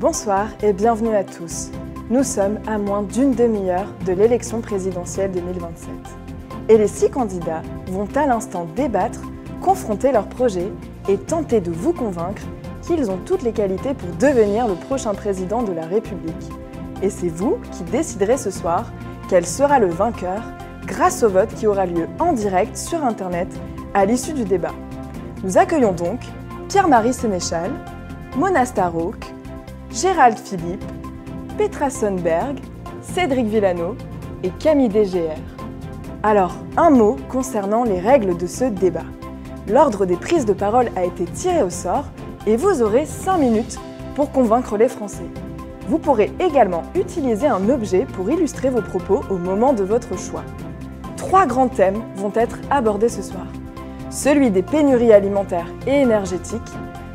Bonsoir et bienvenue à tous. Nous sommes à moins d'une demi-heure de l'élection présidentielle 2027. Et les 6 candidats vont à l'instant débattre, confronter leurs projets et tenter de vous convaincre qu'ils ont toutes les qualités pour devenir le prochain président de la République. Et c'est vous qui déciderez ce soir quel sera le vainqueur grâce au vote qui aura lieu en direct sur Internet à l'issue du débat. Nous accueillons donc Pierre-Marie Sénéchal, Mona Starhawk, Gérald Philippe, Petra Sundberg, Cédric Villano et Camille DGR. Alors, un mot concernant les règles de ce débat. L'ordre des prises de parole a été tiré au sort et vous aurez 5 minutes pour convaincre les Français. Vous pourrez également utiliser un objet pour illustrer vos propos au moment de votre choix. 3 grands thèmes vont être abordés ce soir. Celui des pénuries alimentaires et énergétiques,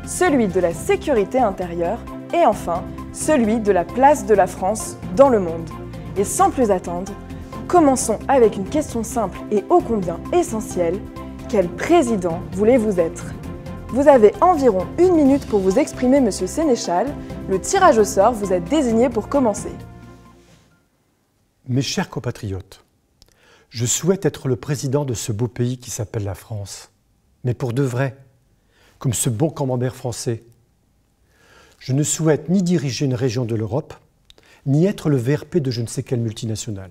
celui de la sécurité intérieure et enfin, celui de la place de la France dans le monde. Et sans plus attendre, commençons avec une question simple et ô combien essentielle. Quel président voulez-vous être ? Vous avez environ 1 minute pour vous exprimer, Monsieur Sénéchal. Le tirage au sort vous est désigné pour commencer. Mes chers compatriotes, je souhaite être le président de ce beau pays qui s'appelle la France. Mais pour de vrai, comme ce bon camembert français. Je ne souhaite ni diriger une région de l'Europe, ni être le VRP de je ne sais quelle multinationale.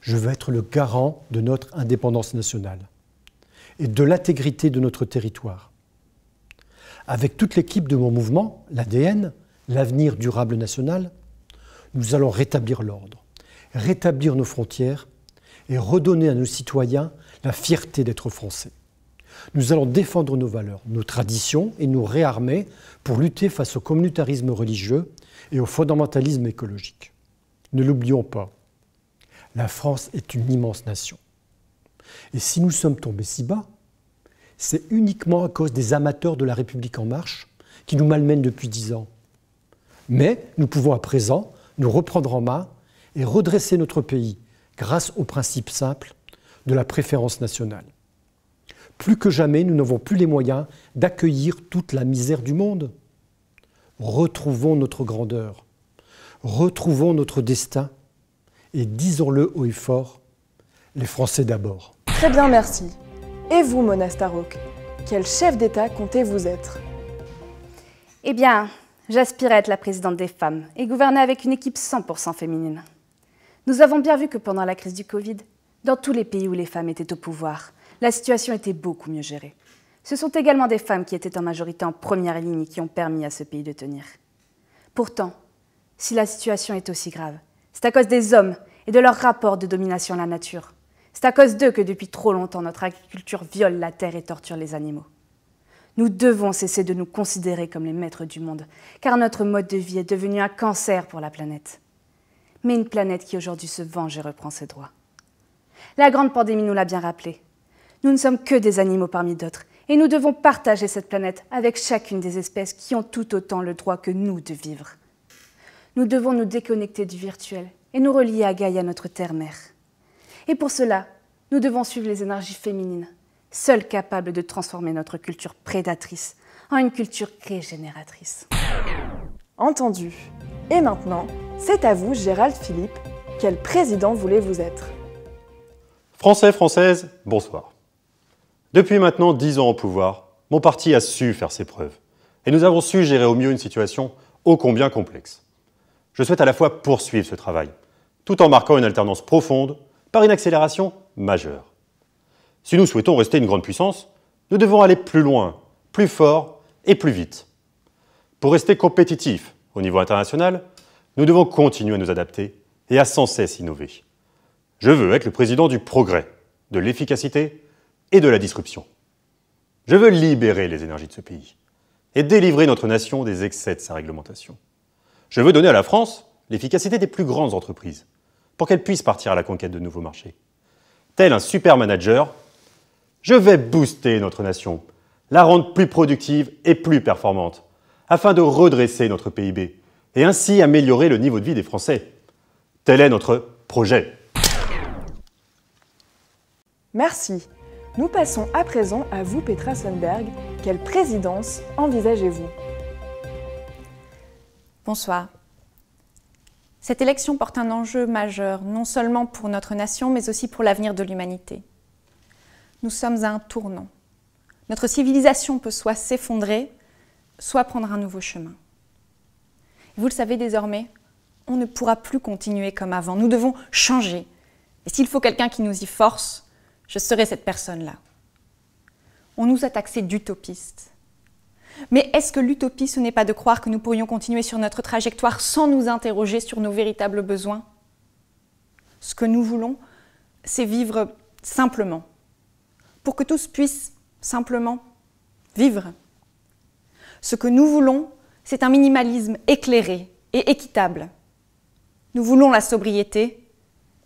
Je veux être le garant de notre indépendance nationale et de l'intégrité de notre territoire. Avec toute l'équipe de mon mouvement, l'ADN, l'avenir durable national, nous allons rétablir l'ordre, rétablir nos frontières et redonner à nos citoyens la fierté d'être français. Nous allons défendre nos valeurs, nos traditions et nous réarmer pour lutter face au communautarisme religieux et au fondamentalisme écologique. Ne l'oublions pas, la France est une immense nation. Et si nous sommes tombés si bas, c'est uniquement à cause des amateurs de la République en marche qui nous malmènent depuis 10 ans. Mais nous pouvons à présent nous reprendre en main et redresser notre pays grâce au principe simple de la préférence nationale. Plus que jamais, nous n'avons plus les moyens d'accueillir toute la misère du monde. Retrouvons notre grandeur, retrouvons notre destin et disons-le haut et fort, les Français d'abord. Très bien, merci. Et vous, Mona Starhawk, quel chef d'État comptez-vous être ? Eh bien, j'aspire à être la présidente des femmes et gouverner avec une équipe 100% féminine. Nous avons bien vu que pendant la crise du Covid, dans tous les pays où les femmes étaient au pouvoir, la situation était beaucoup mieux gérée. Ce sont également des femmes qui étaient en majorité en première ligne et qui ont permis à ce pays de tenir. Pourtant, si la situation est aussi grave, c'est à cause des hommes et de leur rapport de domination à la nature. C'est à cause d'eux que depuis trop longtemps, notre agriculture viole la terre et torture les animaux. Nous devons cesser de nous considérer comme les maîtres du monde, car notre mode de vie est devenu un cancer pour la planète. Mais une planète qui aujourd'hui se venge et reprend ses droits. La grande pandémie nous l'a bien rappelé. Nous ne sommes que des animaux parmi d'autres, et nous devons partager cette planète avec chacune des espèces qui ont tout autant le droit que nous de vivre. Nous devons nous déconnecter du virtuel et nous relier à Gaïa, notre terre-mère. Et pour cela, nous devons suivre les énergies féminines, seules capables de transformer notre culture prédatrice en une culture régénératrice. Entendu. Et maintenant, c'est à vous, Gérald Philippe. Quel président voulez-vous être ? Français, Françaises, bonsoir. Depuis maintenant 10 ans au pouvoir, mon parti a su faire ses preuves. Et nous avons su gérer au mieux une situation ô combien complexe. Je souhaite à la fois poursuivre ce travail, tout en marquant une alternance profonde par une accélération majeure. Si nous souhaitons rester une grande puissance, nous devons aller plus loin, plus fort et plus vite. Pour rester compétitifs au niveau international, nous devons continuer à nous adapter et à sans cesse innover. Je veux être le président du progrès, de l'efficacité et de la disruption. Je veux libérer les énergies de ce pays et délivrer notre nation des excès de sa réglementation. Je veux donner à la France l'efficacité des plus grandes entreprises pour qu'elles puissent partir à la conquête de nouveaux marchés. Tel un super manager, je vais booster notre nation, la rendre plus productive et plus performante, afin de redresser notre PIB et ainsi améliorer le niveau de vie des Français. Tel est notre projet. Merci. Nous passons à présent à vous, Petra Sundberg. Quelle présidence envisagez-vous ? Bonsoir. Cette élection porte un enjeu majeur, non seulement pour notre nation, mais aussi pour l'avenir de l'humanité. Nous sommes à un tournant. Notre civilisation peut soit s'effondrer, soit prendre un nouveau chemin. Vous le savez désormais, on ne pourra plus continuer comme avant. Nous devons changer. Et s'il faut quelqu'un qui nous y force, je serai cette personne-là. On nous a taxés d'utopistes. Mais est-ce que l'utopie, ce n'est pas de croire que nous pourrions continuer sur notre trajectoire sans nous interroger sur nos véritables besoins? Ce que nous voulons, c'est vivre simplement, pour que tous puissent simplement vivre. Ce que nous voulons, c'est un minimalisme éclairé et équitable. Nous voulons la sobriété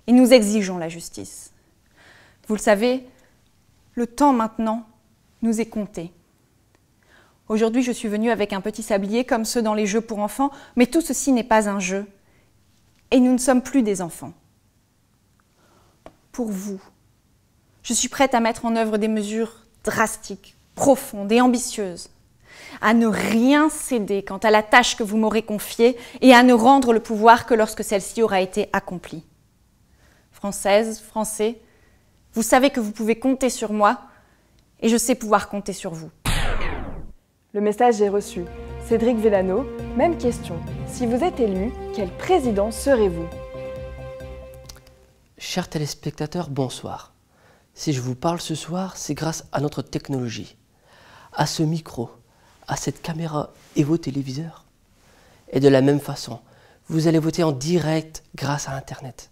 et nous exigeons la justice. Vous le savez, le temps maintenant nous est compté. Aujourd'hui, je suis venue avec un petit sablier comme ceux dans les jeux pour enfants, mais tout ceci n'est pas un jeu. Et nous ne sommes plus des enfants. Pour vous, je suis prête à mettre en œuvre des mesures drastiques, profondes et ambitieuses, à ne rien céder quant à la tâche que vous m'aurez confiée et à ne rendre le pouvoir que lorsque celle-ci aura été accomplie. Françaises, Français, vous savez que vous pouvez compter sur moi et je sais pouvoir compter sur vous. Le message est reçu. Cédric Vellano, même question. Si vous êtes élu, quel président serez-vous? Chers téléspectateurs, bonsoir. Si je vous parle ce soir, c'est grâce à notre technologie, à ce micro, à cette caméra et vos téléviseurs. Et de la même façon, vous allez voter en direct grâce à Internet,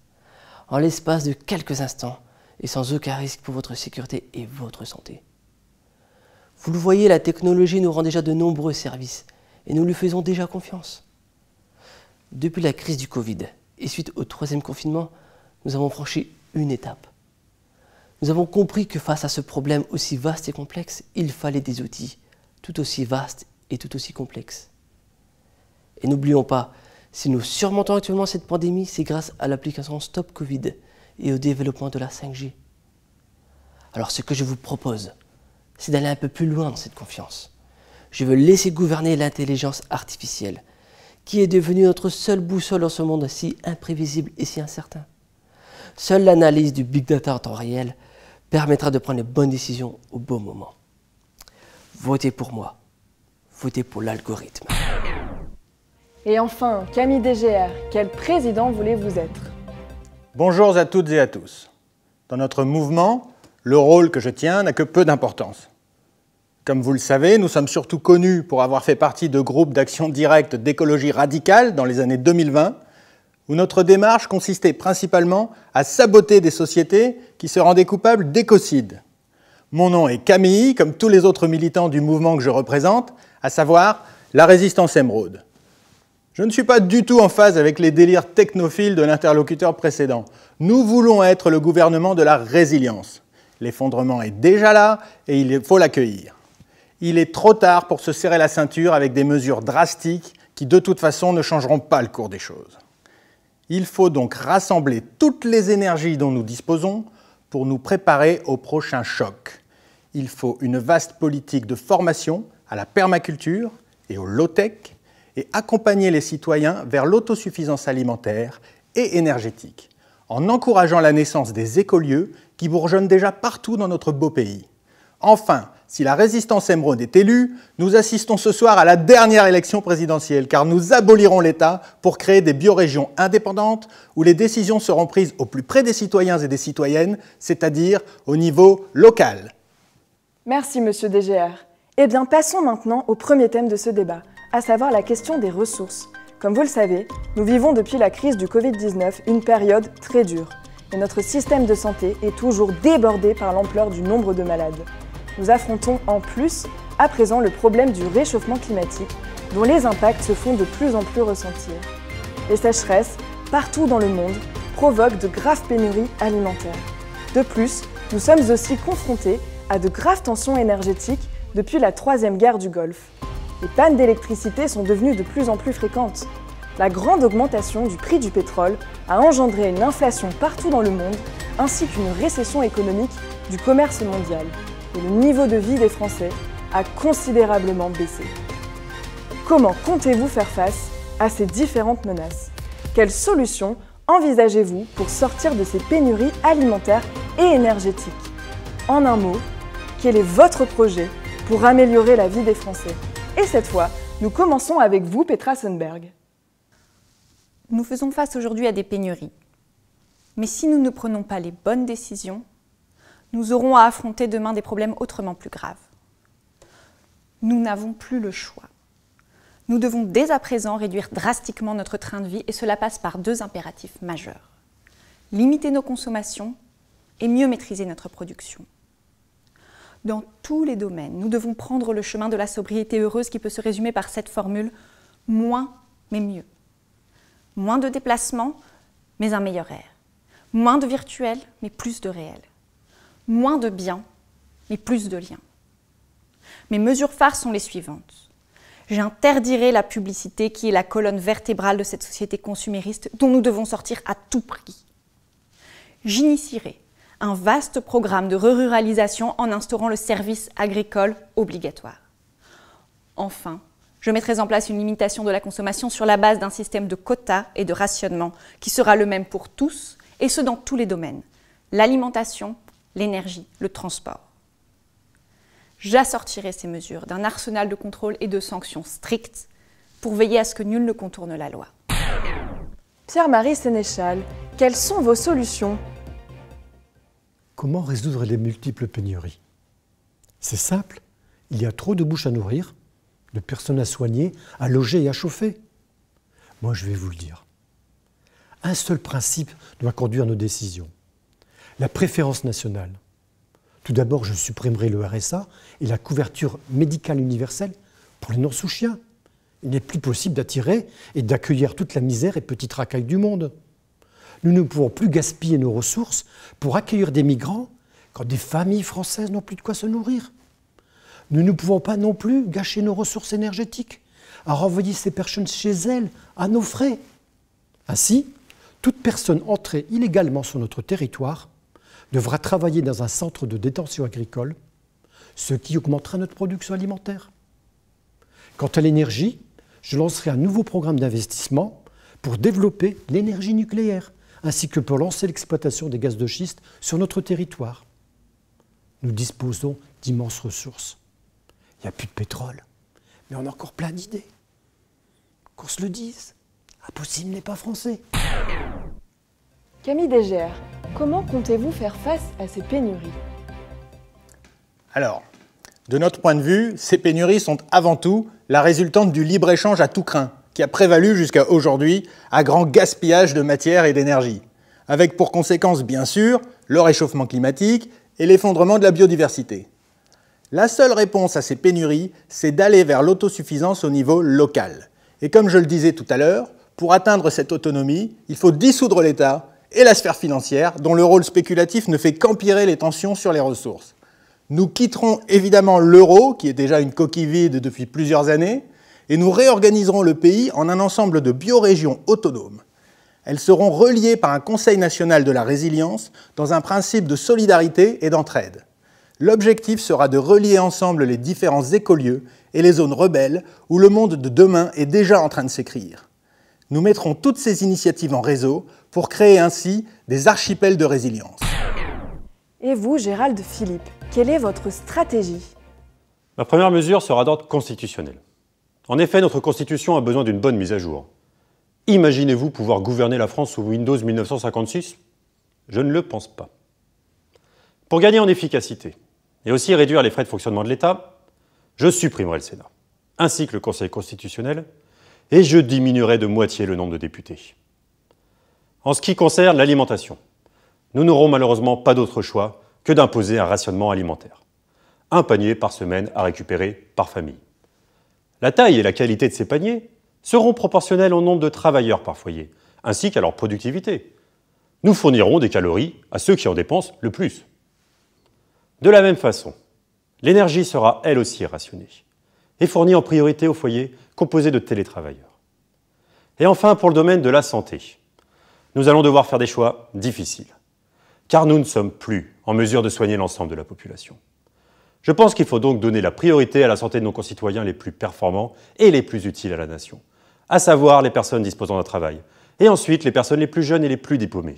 en l'espace de quelques instants et sans aucun risque pour votre sécurité et votre santé. Vous le voyez, la technologie nous rend déjà de nombreux services et nous lui faisons déjà confiance. Depuis la crise du Covid et suite au 3e confinement, nous avons franchi une étape. Nous avons compris que face à ce problème aussi vaste et complexe, il fallait des outils tout aussi vastes et tout aussi complexes. Et n'oublions pas, si nous surmontons actuellement cette pandémie, c'est grâce à l'application Stop Covid et au développement de la 5G. Alors ce que je vous propose, c'est d'aller un peu plus loin dans cette confiance. Je veux laisser gouverner l'intelligence artificielle, qui est devenue notre seule boussole dans ce monde si imprévisible et si incertain. Seule l'analyse du big data en temps réel permettra de prendre les bonnes décisions au bon moment. Votez pour moi. Votez pour l'algorithme. Et enfin, Camille DGR, quel président voulez-vous être? Bonjour à toutes et à tous. Dans notre mouvement, le rôle que je tiens n'a que peu d'importance. Comme vous le savez, nous sommes surtout connus pour avoir fait partie de groupes d'action directe d'écologie radicale dans les années 2020, où notre démarche consistait principalement à saboter des sociétés qui se rendaient coupables d'écocide. Mon nom est Camille, comme tous les autres militants du mouvement que je représente, à savoir la Résistance Émeraude. Je ne suis pas du tout en phase avec les délires technophiles de l'interlocuteur précédent. Nous voulons être le gouvernement de la résilience. L'effondrement est déjà là et il faut l'accueillir. Il est trop tard pour se serrer la ceinture avec des mesures drastiques qui, de toute façon, ne changeront pas le cours des choses. Il faut donc rassembler toutes les énergies dont nous disposons pour nous préparer au prochain choc. Il faut une vaste politique de formation à la permaculture et au low-tech et accompagner les citoyens vers l'autosuffisance alimentaire et énergétique, en encourageant la naissance des écolieux qui bourgeonnent déjà partout dans notre beau pays. Enfin, si la Résistance Émeraude est élue, nous assistons ce soir à la dernière élection présidentielle, car nous abolirons l'État pour créer des biorégions indépendantes où les décisions seront prises au plus près des citoyens et des citoyennes, c'est-à-dire au niveau local. Merci, Monsieur DGR. Eh bien, passons maintenant au premier thème de ce débat, à savoir la question des ressources. Comme vous le savez, nous vivons depuis la crise du Covid-19 une période très dure. Et notre système de santé est toujours débordé par l'ampleur du nombre de malades. Nous affrontons en plus, à présent, le problème du réchauffement climatique, dont les impacts se font de plus en plus ressentir. Les sécheresses, partout dans le monde, provoquent de graves pénuries alimentaires. De plus, nous sommes aussi confrontés à de graves tensions énergétiques depuis la 3e guerre du Golfe. Les pannes d'électricité sont devenues de plus en plus fréquentes. La grande augmentation du prix du pétrole a engendré une inflation partout dans le monde, ainsi qu'une récession économique du commerce mondial. Et le niveau de vie des Français a considérablement baissé. Comment comptez-vous faire face à ces différentes menaces? Quelles solutions envisagez-vous pour sortir de ces pénuries alimentaires et énergétiques? En un mot, quel est votre projet pour améliorer la vie des Français? Et cette fois, nous commençons avec vous, Petra Sundberg. Nous faisons face aujourd'hui à des pénuries. Mais si nous ne prenons pas les bonnes décisions, nous aurons à affronter demain des problèmes autrement plus graves. Nous n'avons plus le choix. Nous devons dès à présent réduire drastiquement notre train de vie et cela passe par deux impératifs majeurs. Limiter nos consommations et mieux maîtriser notre production. Dans tous les domaines, nous devons prendre le chemin de la sobriété heureuse qui peut se résumer par cette formule « moins mais mieux ». Moins de déplacements, mais un meilleur air. Moins de virtuel, mais plus de réel. Moins de biens, mais plus de liens. Mes mesures phares sont les suivantes. J'interdirai la publicité qui est la colonne vertébrale de cette société consumériste dont nous devons sortir à tout prix. J'initierai un vaste programme de ruralisation en instaurant le service agricole obligatoire. Enfin, je mettrai en place une limitation de la consommation sur la base d'un système de quotas et de rationnement qui sera le même pour tous, et ce dans tous les domaines, l'alimentation, l'énergie, le transport. J'assortirai ces mesures d'un arsenal de contrôle et de sanctions strictes pour veiller à ce que nul ne contourne la loi. Pierre-Marie Sénéchal, quelles sont vos solutions? Comment résoudre les multiples pénuries? C'est simple, il y a trop de bouches à nourrir, de personnes à soigner, à loger et à chauffer. Moi, je vais vous le dire. Un seul principe doit conduire nos décisions. La préférence nationale. Tout d'abord, je supprimerai le RSA et la couverture médicale universelle pour les non-sous-chiens. Il n'est plus possible d'attirer et d'accueillir toute la misère et petite racaille du monde. Nous ne pouvons plus gaspiller nos ressources pour accueillir des migrants quand des familles françaises n'ont plus de quoi se nourrir. Nous ne pouvons pas non plus gâcher nos ressources énergétiques à renvoyer ces personnes chez elles à nos frais. Ainsi, toute personne entrée illégalement sur notre territoire devra travailler dans un centre de détention agricole, ce qui augmentera notre production alimentaire. Quant à l'énergie, je lancerai un nouveau programme d'investissement pour développer l'énergie nucléaire, ainsi que pour lancer l'exploitation des gaz de schiste sur notre territoire. Nous disposons d'immenses ressources. Il n'y a plus de pétrole, mais on a encore plein d'idées. Qu'on se le dise, impossible n'est pas français. Camille Degère, comment comptez-vous faire face à ces pénuries? Alors, de notre point de vue, ces pénuries sont avant tout la résultante du libre-échange à tout crin, qui a prévalu jusqu'à aujourd'hui à grand gaspillage de matière et d'énergie, avec pour conséquence, bien sûr, le réchauffement climatique et l'effondrement de la biodiversité. La seule réponse à ces pénuries, c'est d'aller vers l'autosuffisance au niveau local. Et comme je le disais tout à l'heure, pour atteindre cette autonomie, il faut dissoudre l'État et la sphère financière, dont le rôle spéculatif ne fait qu'empirer les tensions sur les ressources. Nous quitterons évidemment l'euro, qui est déjà une coquille vide depuis plusieurs années, et nous réorganiserons le pays en un ensemble de biorégions autonomes. Elles seront reliées par un Conseil national de la résilience dans un principe de solidarité et d'entraide. L'objectif sera de relier ensemble les différents écolieux et les zones rebelles où le monde de demain est déjà en train de s'écrire. Nous mettrons toutes ces initiatives en réseau pour créer ainsi des archipels de résilience. Et vous, Gérald Philippe, quelle est votre stratégie? Ma première mesure sera d'ordre constitutionnel. En effet, notre Constitution a besoin d'une bonne mise à jour. Imaginez-vous pouvoir gouverner la France sous Windows 1956 ? Je ne le pense pas. Pour gagner en efficacité et aussi réduire les frais de fonctionnement de l'État, je supprimerai le Sénat, ainsi que le Conseil constitutionnel, et je diminuerai de moitié le nombre de députés. En ce qui concerne l'alimentation, nous n'aurons malheureusement pas d'autre choix que d'imposer un rationnement alimentaire. Un panier par semaine à récupérer par famille. La taille et la qualité de ces paniers seront proportionnelles au nombre de travailleurs par foyer, ainsi qu'à leur productivité. Nous fournirons des calories à ceux qui en dépensent le plus. De la même façon, l'énergie sera elle aussi rationnée et fournie en priorité aux foyers composés de télétravailleurs. Et enfin, pour le domaine de la santé, nous allons devoir faire des choix difficiles, car nous ne sommes plus en mesure de soigner l'ensemble de la population. Je pense qu'il faut donc donner la priorité à la santé de nos concitoyens les plus performants et les plus utiles à la nation, à savoir les personnes disposant d'un travail, et ensuite les personnes les plus jeunes et les plus diplômées.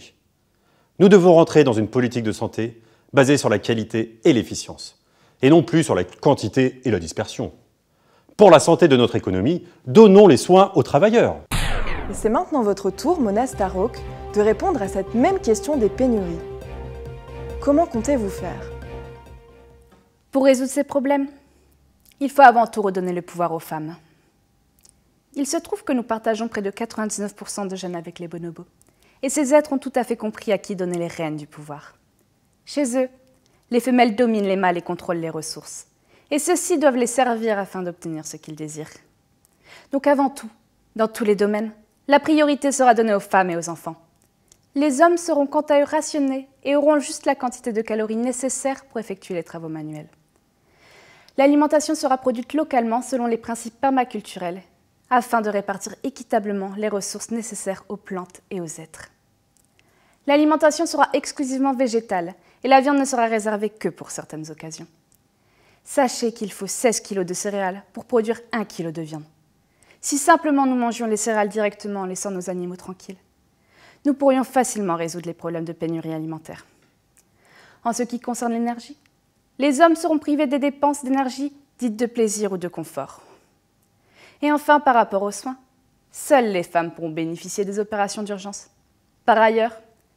Nous devons rentrer dans une politique de santé basée sur la qualité et l'efficience, et non plus sur la quantité et la dispersion. Pour la santé de notre économie, donnons les soins aux travailleurs. Et c'est maintenant votre tour, Mona Starhawk, de répondre à cette même question des pénuries. Comment comptez-vous faire? Pour résoudre ces problèmes, il faut avant tout redonner le pouvoir aux femmes. Il se trouve que nous partageons près de 99% de gènes avec les bonobos. Et ces êtres ont tout à fait compris à qui donner les rênes du pouvoir. Chez eux, les femelles dominent les mâles et contrôlent les ressources. Et ceux-ci doivent les servir afin d'obtenir ce qu'ils désirent. Donc avant tout, dans tous les domaines, la priorité sera donnée aux femmes et aux enfants. Les hommes seront quant à eux rationnés et auront juste la quantité de calories nécessaires pour effectuer les travaux manuels. L'alimentation sera produite localement selon les principes permaculturels, afin de répartir équitablement les ressources nécessaires aux plantes et aux êtres. L'alimentation sera exclusivement végétale et la viande ne sera réservée que pour certaines occasions. Sachez qu'il faut 16 kg de céréales pour produire 1 kg de viande. Si simplement nous mangions les céréales directement en laissant nos animaux tranquilles, nous pourrions facilement résoudre les problèmes de pénurie alimentaire. En ce qui concerne l'énergie, les hommes seront privés des dépenses d'énergie dites de plaisir ou de confort. Et enfin, par rapport aux soins, seules les femmes pourront bénéficier des opérations d'urgence. Par ailleurs,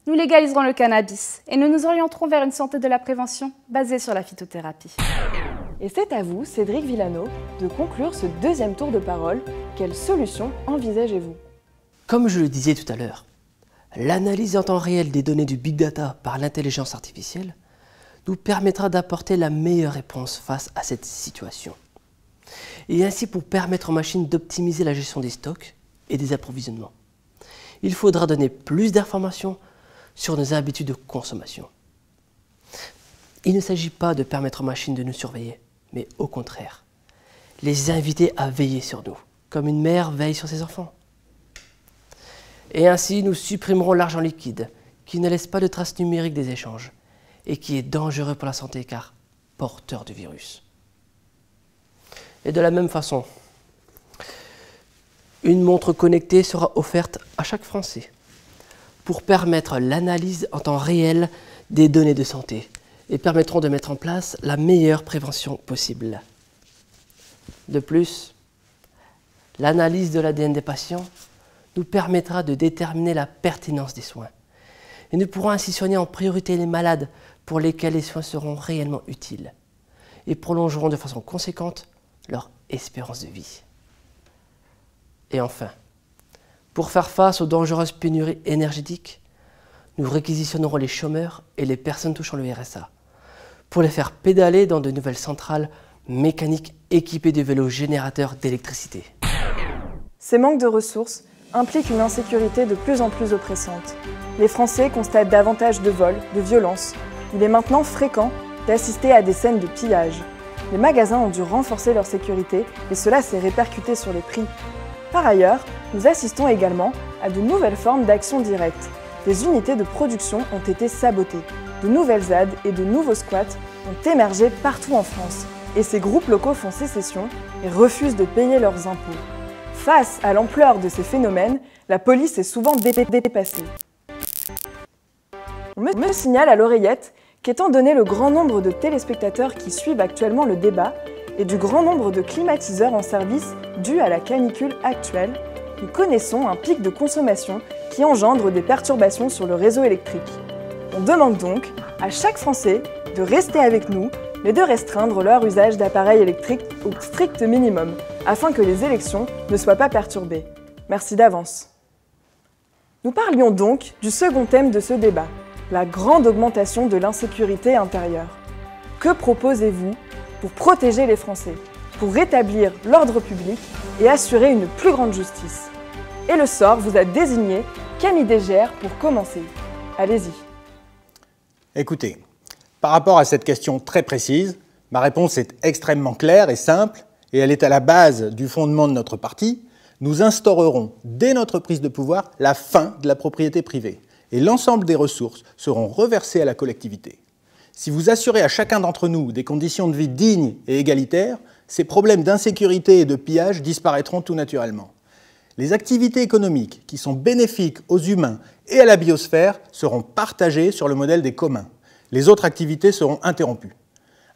nous légaliserons le cannabis et nous nous orienterons vers une santé de la prévention basée sur la phytothérapie. Et c'est à vous, Cédric Villano, de conclure ce deuxième tour de parole. Quelle solution envisagez-vous? Comme je le disais tout à l'heure, l'analyse en temps réel des données du Big Data par l'intelligence artificielle nous permettra d'apporter la meilleure réponse face à cette situation. Et ainsi pour permettre aux machines d'optimiser la gestion des stocks et des approvisionnements. Il faudra donner plus d'informations sur nos habitudes de consommation. Il ne s'agit pas de permettre aux machines de nous surveiller, mais au contraire, les inviter à veiller sur nous, comme une mère veille sur ses enfants. Et ainsi, nous supprimerons l'argent liquide, qui ne laisse pas de traces numériques des échanges, et qui est dangereux pour la santé car porteur de virus. Et de la même façon, une montre connectée sera offerte à chaque Français pour permettre l'analyse en temps réel des données de santé et permettront de mettre en place la meilleure prévention possible. De plus, l'analyse de l'ADN des patients nous permettra de déterminer la pertinence des soins et nous pourrons ainsi soigner en priorité les malades pour lesquels les soins seront réellement utiles et prolongeront de façon conséquente leur espérance de vie. Et enfin, pour faire face aux dangereuses pénuries énergétiques, nous réquisitionnerons les chômeurs et les personnes touchant le RSA pour les faire pédaler dans de nouvelles centrales mécaniques équipées de vélos générateurs d'électricité. Ces manques de ressources impliquent une insécurité de plus en plus oppressante. Les Français constatent davantage de vols, de violences. Il est maintenant fréquent d'assister à des scènes de pillage. Les magasins ont dû renforcer leur sécurité et cela s'est répercuté sur les prix. Par ailleurs, nous assistons également à de nouvelles formes d'action directe. Des unités de production ont été sabotées. De nouvelles ZAD et de nouveaux squats ont émergé partout en France. Et ces groupes locaux font sécession et refusent de payer leurs impôts. Face à l'ampleur de ces phénomènes, la police est souvent dépassée. On me signale à l'oreillette qu'étant donné le grand nombre de téléspectateurs qui suivent actuellement le débat et du grand nombre de climatiseurs en service dû à la canicule actuelle, nous connaissons un pic de consommation qui engendre des perturbations sur le réseau électrique. On demande donc à chaque Français de rester avec nous, mais de restreindre leur usage d'appareils électriques au strict minimum, afin que les élections ne soient pas perturbées. Merci d'avance. Nous parlions donc du second thème de ce débat, la grande augmentation de l'insécurité intérieure. Que proposez-vous pour protéger les Français, pour rétablir l'ordre public et assurer une plus grande justice? Et le sort vous a désigné Camille Desgères pour commencer. Allez-y. Écoutez, par rapport à cette question très précise, ma réponse est extrêmement claire et simple, et elle est à la base du fondement de notre parti. Nous instaurerons, dès notre prise de pouvoir, la fin de la propriété privée, et l'ensemble des ressources seront reversées à la collectivité. Si vous assurez à chacun d'entre nous des conditions de vie dignes et égalitaires, ces problèmes d'insécurité et de pillage disparaîtront tout naturellement. les activités économiques qui sont bénéfiques aux humains et à la biosphère seront partagées sur le modèle des communs. Les autres activités seront interrompues.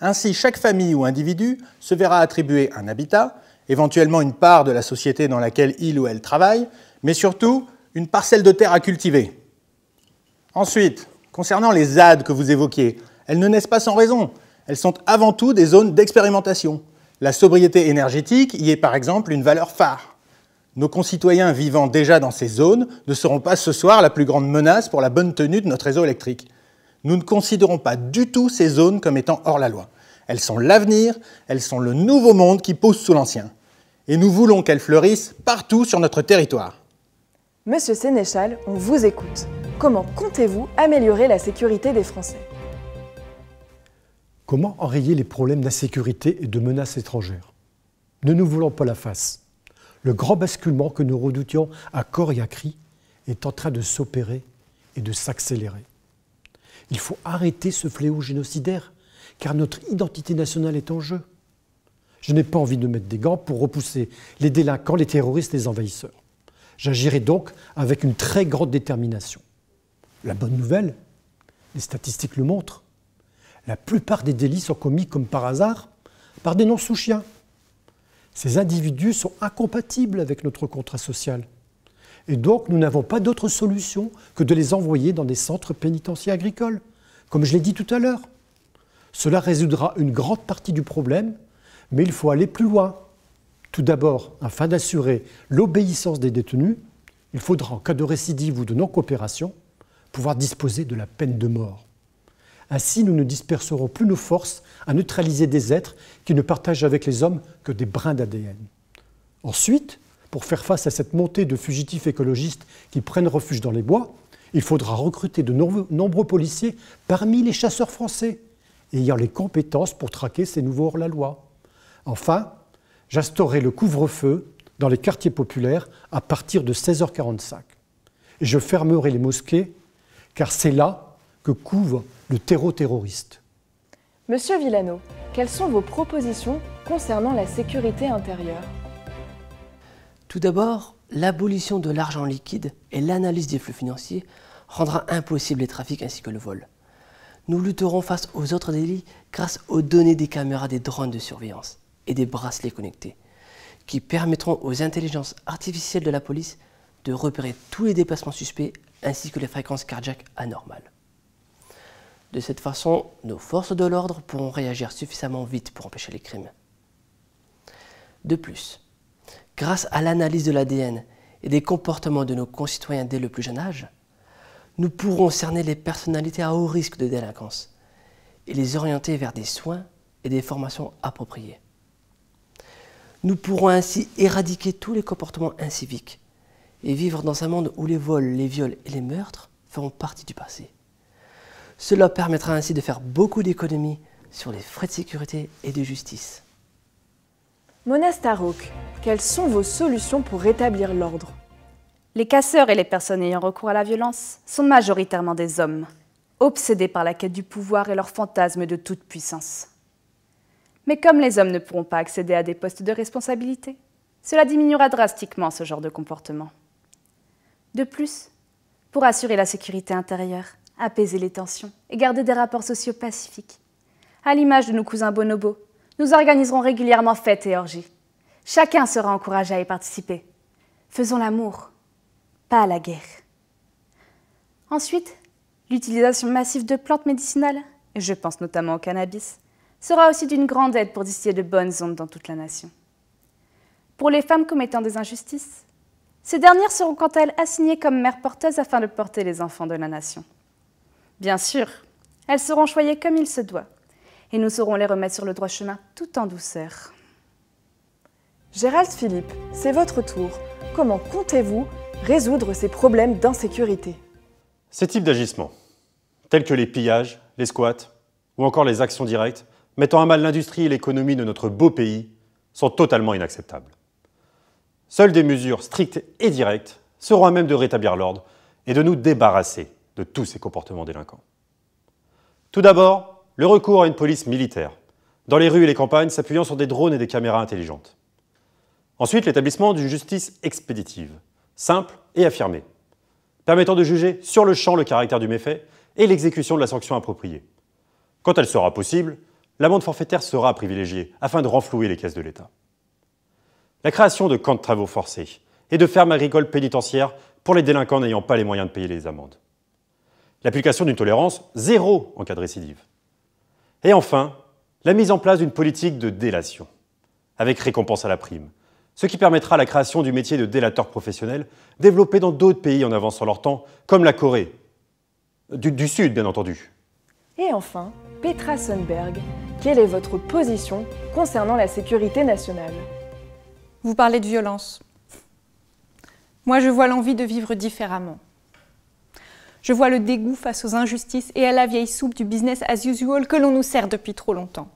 Ainsi, chaque famille ou individu se verra attribuer un habitat, éventuellement une part de la société dans laquelle il ou elle travaille, mais surtout une parcelle de terre à cultiver. Ensuite, concernant les ZAD que vous évoquiez, elles ne naissent pas sans raison. Elles sont avant tout des zones d'expérimentation. La sobriété énergétique y est par exemple une valeur phare. Nos concitoyens vivant déjà dans ces zones ne seront pas ce soir la plus grande menace pour la bonne tenue de notre réseau électrique. Nous ne considérons pas du tout ces zones comme étant hors la loi. Elles sont l'avenir, elles sont le nouveau monde qui pousse sous l'ancien. Et nous voulons qu'elles fleurissent partout sur notre territoire. Monsieur Sénéchal, on vous écoute. Comment comptez-vous améliorer la sécurité des Français ? Comment enrayer les problèmes d'insécurité et de menaces étrangères ? Ne nous voulons pas la face. Le grand basculement que nous redoutions à corps et à cri est en train de s'opérer et de s'accélérer. Il faut arrêter ce fléau génocidaire, car notre identité nationale est en jeu. Je n'ai pas envie de mettre des gants pour repousser les délinquants, les terroristes, les envahisseurs. J'agirai donc avec une très grande détermination. La bonne nouvelle, les statistiques le montrent, la plupart des délits sont commis comme par hasard par des non-sous-chiens. Ces individus sont incompatibles avec notre contrat social. Et donc, nous n'avons pas d'autre solution que de les envoyer dans des centres pénitentiaires agricoles, comme je l'ai dit tout à l'heure. Cela résoudra une grande partie du problème, mais il faut aller plus loin. Tout d'abord, afin d'assurer l'obéissance des détenus, il faudra, en cas de récidive ou de non-coopération, pouvoir disposer de la peine de mort. Ainsi, nous ne disperserons plus nos forces à neutraliser des êtres qui ne partagent avec les hommes que des brins d'ADN. Ensuite, pour faire face à cette montée de fugitifs écologistes qui prennent refuge dans les bois, il faudra recruter de nombreux policiers parmi les chasseurs français, ayant les compétences pour traquer ces nouveaux hors-la-loi. Enfin, j'instaurerai le couvre-feu dans les quartiers populaires à partir de 16h45. Et je fermerai les mosquées, car c'est là que couvre le terreau terroriste. Monsieur Villano, quelles sont vos propositions concernant la sécurité intérieure ? Tout d'abord, l'abolition de l'argent liquide et l'analyse des flux financiers rendra impossible les trafics ainsi que le vol. Nous lutterons face aux autres délits grâce aux données des caméras des drones de surveillance et des bracelets connectés, qui permettront aux intelligences artificielles de la police de repérer tous les déplacements suspects ainsi que les fréquences cardiaques anormales. De cette façon, nos forces de l'ordre pourront réagir suffisamment vite pour empêcher les crimes. De plus, grâce à l'analyse de l'ADN et des comportements de nos concitoyens dès le plus jeune âge, nous pourrons cerner les personnalités à haut risque de délinquance et les orienter vers des soins et des formations appropriées. Nous pourrons ainsi éradiquer tous les comportements inciviques et vivre dans un monde où les vols, les viols et les meurtres feront partie du passé. Cela permettra ainsi de faire beaucoup d'économies sur les frais de sécurité et de justice. Mona Starouk, quelles sont vos solutions pour rétablir l'ordre ? Les casseurs et les personnes ayant recours à la violence sont majoritairement des hommes, obsédés par la quête du pouvoir et leur fantasme de toute puissance. Mais comme les hommes ne pourront pas accéder à des postes de responsabilité, cela diminuera drastiquement ce genre de comportement. De plus, pour assurer la sécurité intérieure, apaiser les tensions et garder des rapports sociaux pacifiques, à l'image de nos cousins bonobos, nous organiserons régulièrement fêtes et orgies. Chacun sera encouragé à y participer. Faisons l'amour, pas la guerre. Ensuite, l'utilisation massive de plantes médicinales, et je pense notamment au cannabis, sera aussi d'une grande aide pour distiller de bonnes ondes dans toute la nation. Pour les femmes commettant des injustices, ces dernières seront quant à elles assignées comme mères porteuses afin de porter les enfants de la nation. Bien sûr, elles seront choyées comme il se doit, et nous saurons les remettre sur le droit chemin tout en douceur. Gérald Philippe, c'est votre tour. Comment comptez-vous résoudre ces problèmes d'insécurité ? Ces types d'agissements, tels que les pillages, les squats ou encore les actions directes, mettant à mal l'industrie et l'économie de notre beau pays, sont totalement inacceptables. Seules des mesures strictes et directes seront à même de rétablir l'ordre et de nous débarrasser de tous ces comportements délinquants. Tout d'abord, le recours à une police militaire, dans les rues et les campagnes s'appuyant sur des drones et des caméras intelligentes. Ensuite, l'établissement d'une justice expéditive, simple et affirmée, permettant de juger sur le champ le caractère du méfait et l'exécution de la sanction appropriée. Quand elle sera possible, l'amende forfaitaire sera privilégiée afin de renflouer les caisses de l'État. La création de camps de travaux forcés et de fermes agricoles pénitentiaires pour les délinquants n'ayant pas les moyens de payer les amendes. L'application d'une tolérance zéro en cas de récidive. Et enfin, la mise en place d'une politique de délation, avec récompense à la prime, ce qui permettra la création du métier de délateur professionnel développé dans d'autres pays en avance sur leur temps, comme la Corée, du Sud bien entendu. Et enfin, Petra Sundberg, quelle est votre position concernant la sécurité nationale? Vous parlez de violence. Moi, je vois l'envie de vivre différemment. Je vois le dégoût face aux injustices et à la vieille soupe du business as usual que l'on nous sert depuis trop longtemps.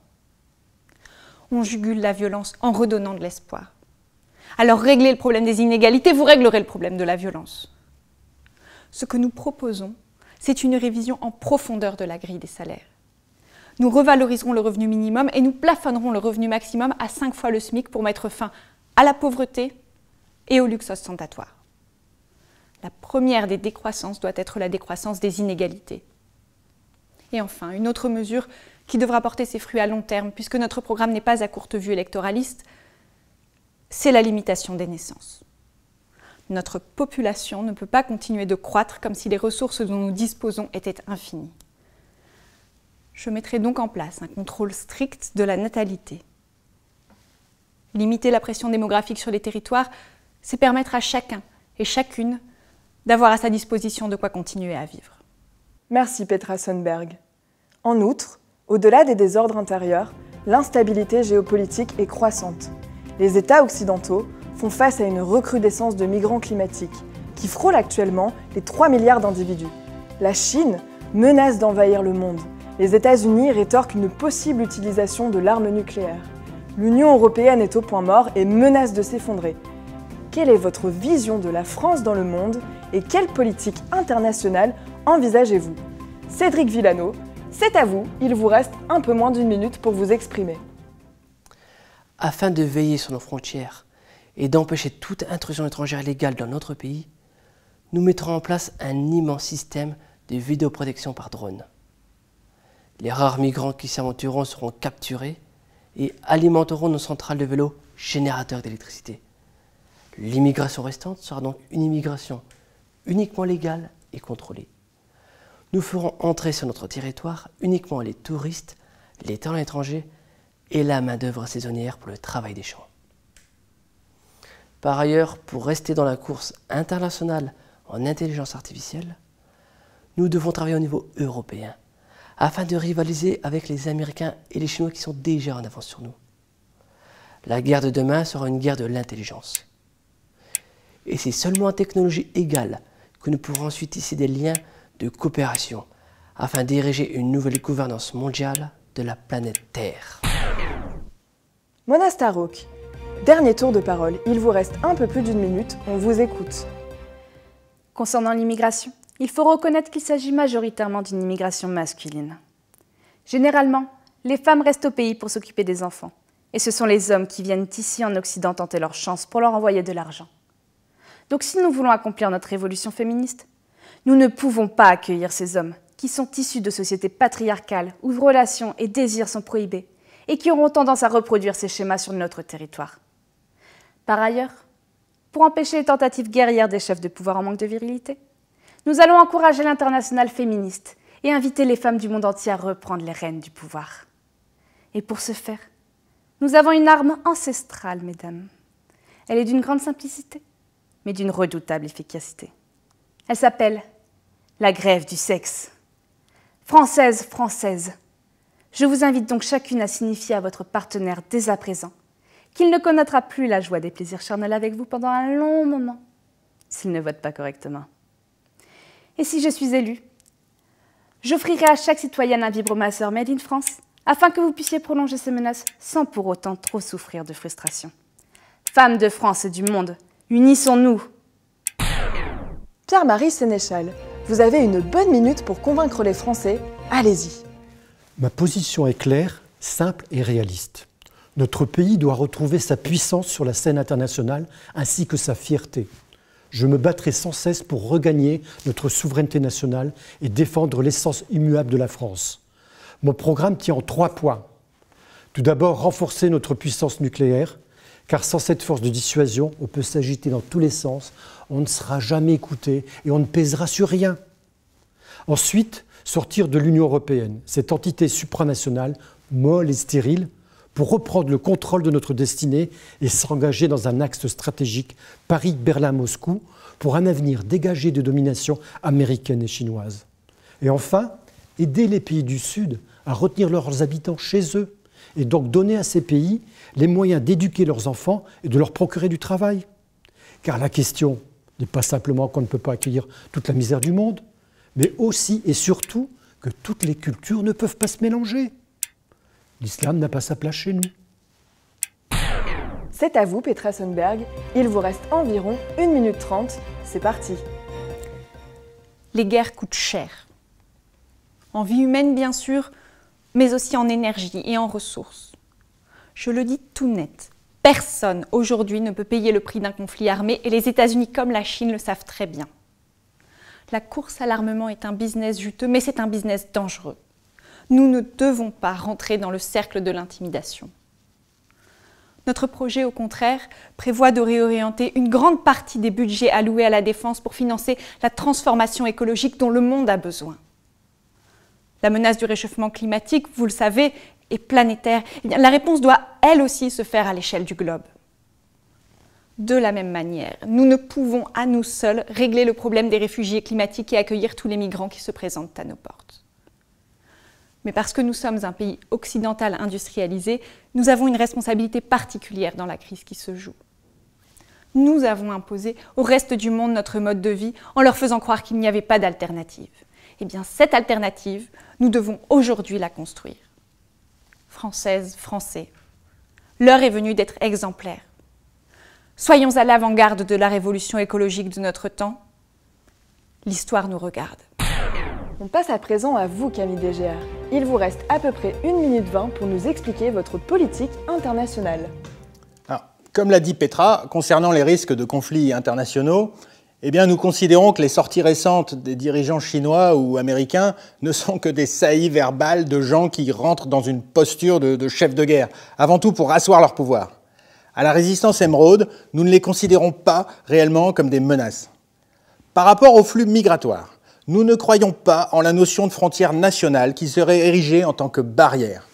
On jugule la violence en redonnant de l'espoir. Alors réglez le problème des inégalités, vous réglerez le problème de la violence. Ce que nous proposons, c'est une révision en profondeur de la grille des salaires. Nous revaloriserons le revenu minimum et nous plafonnerons le revenu maximum à 5 fois le SMIC pour mettre fin à la pauvreté et au luxe ostentatoire. La première des décroissances doit être la décroissance des inégalités. Et enfin, une autre mesure qui devra porter ses fruits à long terme, puisque notre programme n'est pas à courte vue électoraliste, c'est la limitation des naissances. Notre population ne peut pas continuer de croître comme si les ressources dont nous disposons étaient infinies. Je mettrai donc en place un contrôle strict de la natalité. Limiter la pression démographique sur les territoires, c'est permettre à chacun et chacune d'avoir à sa disposition de quoi continuer à vivre. Merci Petra Sundberg. En outre, au-delà des désordres intérieurs, l'instabilité géopolitique est croissante. Les États occidentaux font face à une recrudescence de migrants climatiques qui frôlent actuellement les 3 milliards d'individus. La Chine menace d'envahir le monde. Les États-Unis rétorquent une possible utilisation de l'arme nucléaire. L'Union européenne est au point mort et menace de s'effondrer. Quelle est votre vision de la France dans le monde et quelle politique internationale envisagez-vous? Cédric Villano, c'est à vous, il vous reste un peu moins d'1 minute pour vous exprimer. Afin de veiller sur nos frontières et d'empêcher toute intrusion étrangère illégale dans notre pays, nous mettrons en place un immense système de vidéoprotection par drone. Les rares migrants qui s'y aventureront seront capturés et alimenteront nos centrales de vélos générateurs d'électricité. L'immigration restante sera donc une immigration uniquement légale et contrôlée. Nous ferons entrer sur notre territoire uniquement les touristes, les talents étrangers et la main-d'œuvre saisonnière pour le travail des champs. Par ailleurs, pour rester dans la course internationale en intelligence artificielle, nous devons travailler au niveau européen afin de rivaliser avec les Américains et les Chinois qui sont déjà en avance sur nous. La guerre de demain sera une guerre de l'intelligence. Et c'est seulement en technologie égale que nous pourrons ensuite tisser des liens de coopération afin d'ériger une nouvelle gouvernance mondiale de la planète Terre. Mona Starhawk, dernier tour de parole, il vous reste un peu plus d'1 minute, on vous écoute. Concernant l'immigration, il faut reconnaître qu'il s'agit majoritairement d'une immigration masculine. Généralement, les femmes restent au pays pour s'occuper des enfants, et ce sont les hommes qui viennent ici en Occident tenter leur chance pour leur envoyer de l'argent. Donc si nous voulons accomplir notre révolution féministe, nous ne pouvons pas accueillir ces hommes qui sont issus de sociétés patriarcales où relations et désirs sont prohibés et qui auront tendance à reproduire ces schémas sur notre territoire. Par ailleurs, pour empêcher les tentatives guerrières des chefs de pouvoir en manque de virilité, nous allons encourager l'internationale féministe et inviter les femmes du monde entier à reprendre les rênes du pouvoir. Et pour ce faire, nous avons une arme ancestrale, mesdames. Elle est d'une grande simplicité, mais d'une redoutable efficacité. Elle s'appelle la grève du sexe. Françaises, Françaises, je vous invite donc chacune à signifier à votre partenaire dès à présent qu'il ne connaîtra plus la joie des plaisirs charnels avec vous pendant un long moment, s'il ne vote pas correctement. Et si je suis élue, j'offrirai à chaque citoyenne un vibromasseur Made in France afin que vous puissiez prolonger ces menaces sans pour autant trop souffrir de frustration. Femmes de France et du monde, unissons-nous! Pierre-Marie Sénéchal, vous avez une bonne minute pour convaincre les Français, allez-y. Ma position est claire, simple et réaliste. Notre pays doit retrouver sa puissance sur la scène internationale ainsi que sa fierté. Je me battrai sans cesse pour regagner notre souveraineté nationale et défendre l'essence immuable de la France. Mon programme tient en 3 points. Tout d'abord, renforcer notre puissance nucléaire, car sans cette force de dissuasion, on peut s'agiter dans tous les sens, on ne sera jamais écouté et on ne pèsera sur rien. Ensuite, sortir de l'Union européenne, cette entité supranationale, molle et stérile, pour reprendre le contrôle de notre destinée et s'engager dans un axe stratégique Paris-Berlin-Moscou pour un avenir dégagé de domination américaine et chinoise. Et enfin, aider les pays du Sud à retenir leurs habitants chez eux et donc donner à ces pays les moyens d'éduquer leurs enfants et de leur procurer du travail. Car la question n'est pas simplement qu'on ne peut pas accueillir toute la misère du monde, mais aussi et surtout que toutes les cultures ne peuvent pas se mélanger. L'islam n'a pas sa place chez nous. C'est à vous, Petra Sundberg. Il vous reste environ 1 minute 30. C'est parti. Les guerres coûtent cher. En vie humaine, bien sûr, mais aussi en énergie et en ressources. Je le dis tout net, personne aujourd'hui ne peut payer le prix d'un conflit armé et les États-Unis comme la Chine le savent très bien. La course à l'armement est un business juteux, mais c'est un business dangereux. Nous ne devons pas rentrer dans le cercle de l'intimidation. Notre projet, au contraire, prévoit de réorienter une grande partie des budgets alloués à la défense pour financer la transformation écologique dont le monde a besoin. La menace du réchauffement climatique, vous le savez, est planétaire. Eh bien, la réponse doit, elle aussi, se faire à l'échelle du globe. De la même manière, nous ne pouvons à nous seuls régler le problème des réfugiés climatiques et accueillir tous les migrants qui se présentent à nos portes. Mais parce que nous sommes un pays occidental industrialisé, nous avons une responsabilité particulière dans la crise qui se joue. Nous avons imposé au reste du monde notre mode de vie en leur faisant croire qu'il n'y avait pas d'alternative. Eh bien, cette alternative, nous devons aujourd'hui la construire. Françaises, Français, l'heure est venue d'être exemplaires. Soyons à l'avant-garde de la révolution écologique de notre temps. L'histoire nous regarde. On passe à présent à vous, Camille Desgères. Il vous reste à peu près 1 minute 20 pour nous expliquer votre politique internationale. Alors, comme l'a dit Petra, concernant les risques de conflits internationaux, eh bien, nous considérons que les sorties récentes des dirigeants chinois ou américains ne sont que des saillies verbales de gens qui rentrent dans une posture de chef de guerre, avant tout pour asseoir leur pouvoir. À la résistance émeraude, nous ne les considérons pas réellement comme des menaces. Par rapport aux flux migratoires, nous ne croyons pas en la notion de frontière nationale qui serait érigée en tant que barrière.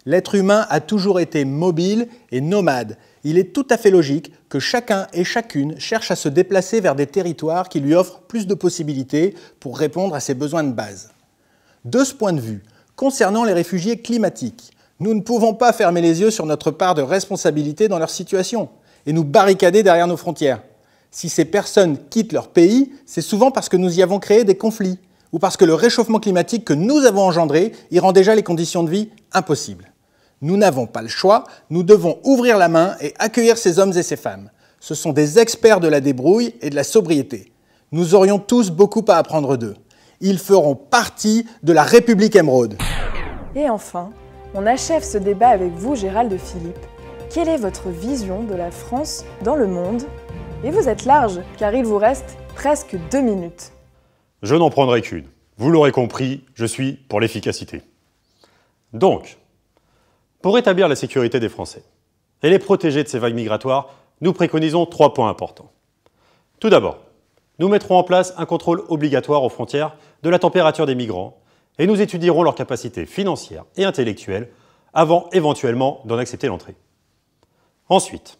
L'être humain a toujours été mobile et nomade. Il est tout à fait logique que chacun et chacune cherche à se déplacer vers des territoires qui lui offrent plus de possibilités pour répondre à ses besoins de base. De ce point de vue, concernant les réfugiés climatiques, nous ne pouvons pas fermer les yeux sur notre part de responsabilité dans leur situation et nous barricader derrière nos frontières. Si ces personnes quittent leur pays, c'est souvent parce que nous y avons créé des conflits ou parce que le réchauffement climatique que nous avons engendré y rend déjà les conditions de vie impossibles. Nous n'avons pas le choix, nous devons ouvrir la main et accueillir ces hommes et ces femmes. Ce sont des experts de la débrouille et de la sobriété. Nous aurions tous beaucoup à apprendre d'eux. Ils feront partie de la République émeraude. Et enfin, on achève ce débat avec vous, Gérald Philippe. Quelle est votre vision de la France dans le monde ? Et vous êtes large, car il vous reste presque 2 minutes. Je n'en prendrai qu'une. Vous l'aurez compris, je suis pour l'efficacité. Donc, pour rétablir la sécurité des Français et les protéger de ces vagues migratoires, nous préconisons 3 points importants. Tout d'abord, nous mettrons en place un contrôle obligatoire aux frontières de la température des migrants et nous étudierons leurs capacités financières et intellectuelles avant éventuellement d'en accepter l'entrée. Ensuite,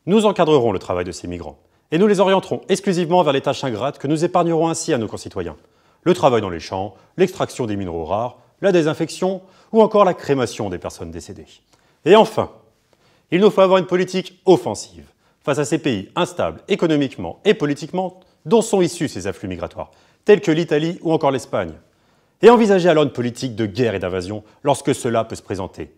nous encadrerons le travail de ces migrants et nous les orienterons exclusivement vers les tâches ingrates que nous épargnerons ainsi à nos concitoyens. Le travail dans les champs, l'extraction des minéraux rares, la désinfection ou encore la crémation des personnes décédées. Et enfin, il nous faut avoir une politique offensive face à ces pays instables économiquement et politiquement dont sont issus ces afflux migratoires, tels que l'Italie ou encore l'Espagne. Et envisager alors une politique de guerre et d'invasion lorsque cela peut se présenter.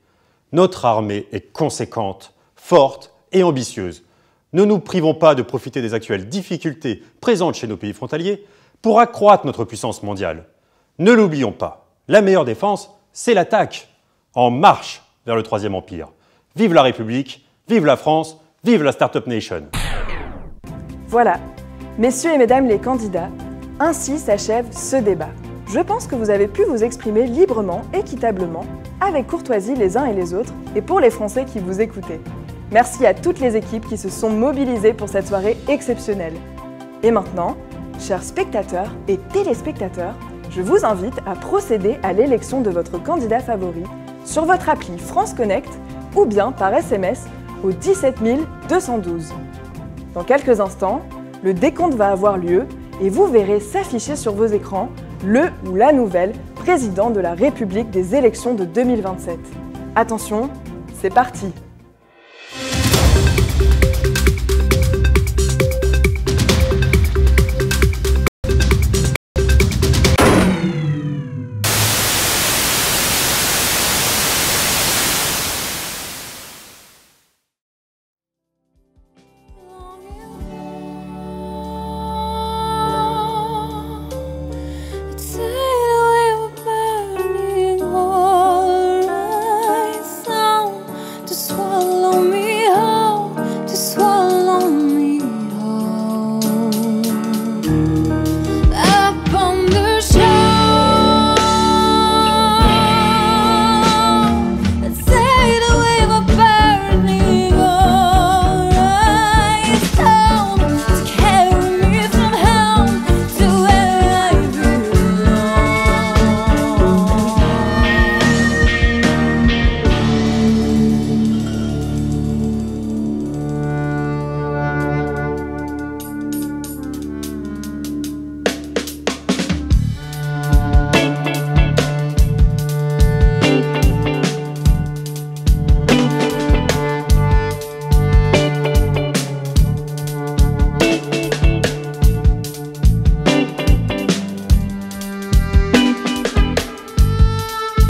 Notre armée est conséquente, forte et ambitieuse. Ne nous privons pas de profiter des actuelles difficultés présentes chez nos pays frontaliers pour accroître notre puissance mondiale. Ne l'oublions pas, la meilleure défense, c'est l'attaque. En marche vers le Troisième Empire. Vive la République, vive la France, vive la Startup Nation. Voilà, messieurs et mesdames les candidats, ainsi s'achève ce débat. Je pense que vous avez pu vous exprimer librement, équitablement, avec courtoisie les uns et les autres, et pour les Français qui vous écoutaient. Merci à toutes les équipes qui se sont mobilisées pour cette soirée exceptionnelle. Et maintenant, chers spectateurs et téléspectateurs, je vous invite à procéder à l'élection de votre candidat favori sur votre appli France Connect ou bien par SMS au 17 212. Dans quelques instants, le décompte va avoir lieu et vous verrez s'afficher sur vos écrans le ou la nouvelle président de la République des élections de 2027. Attention, c'est parti!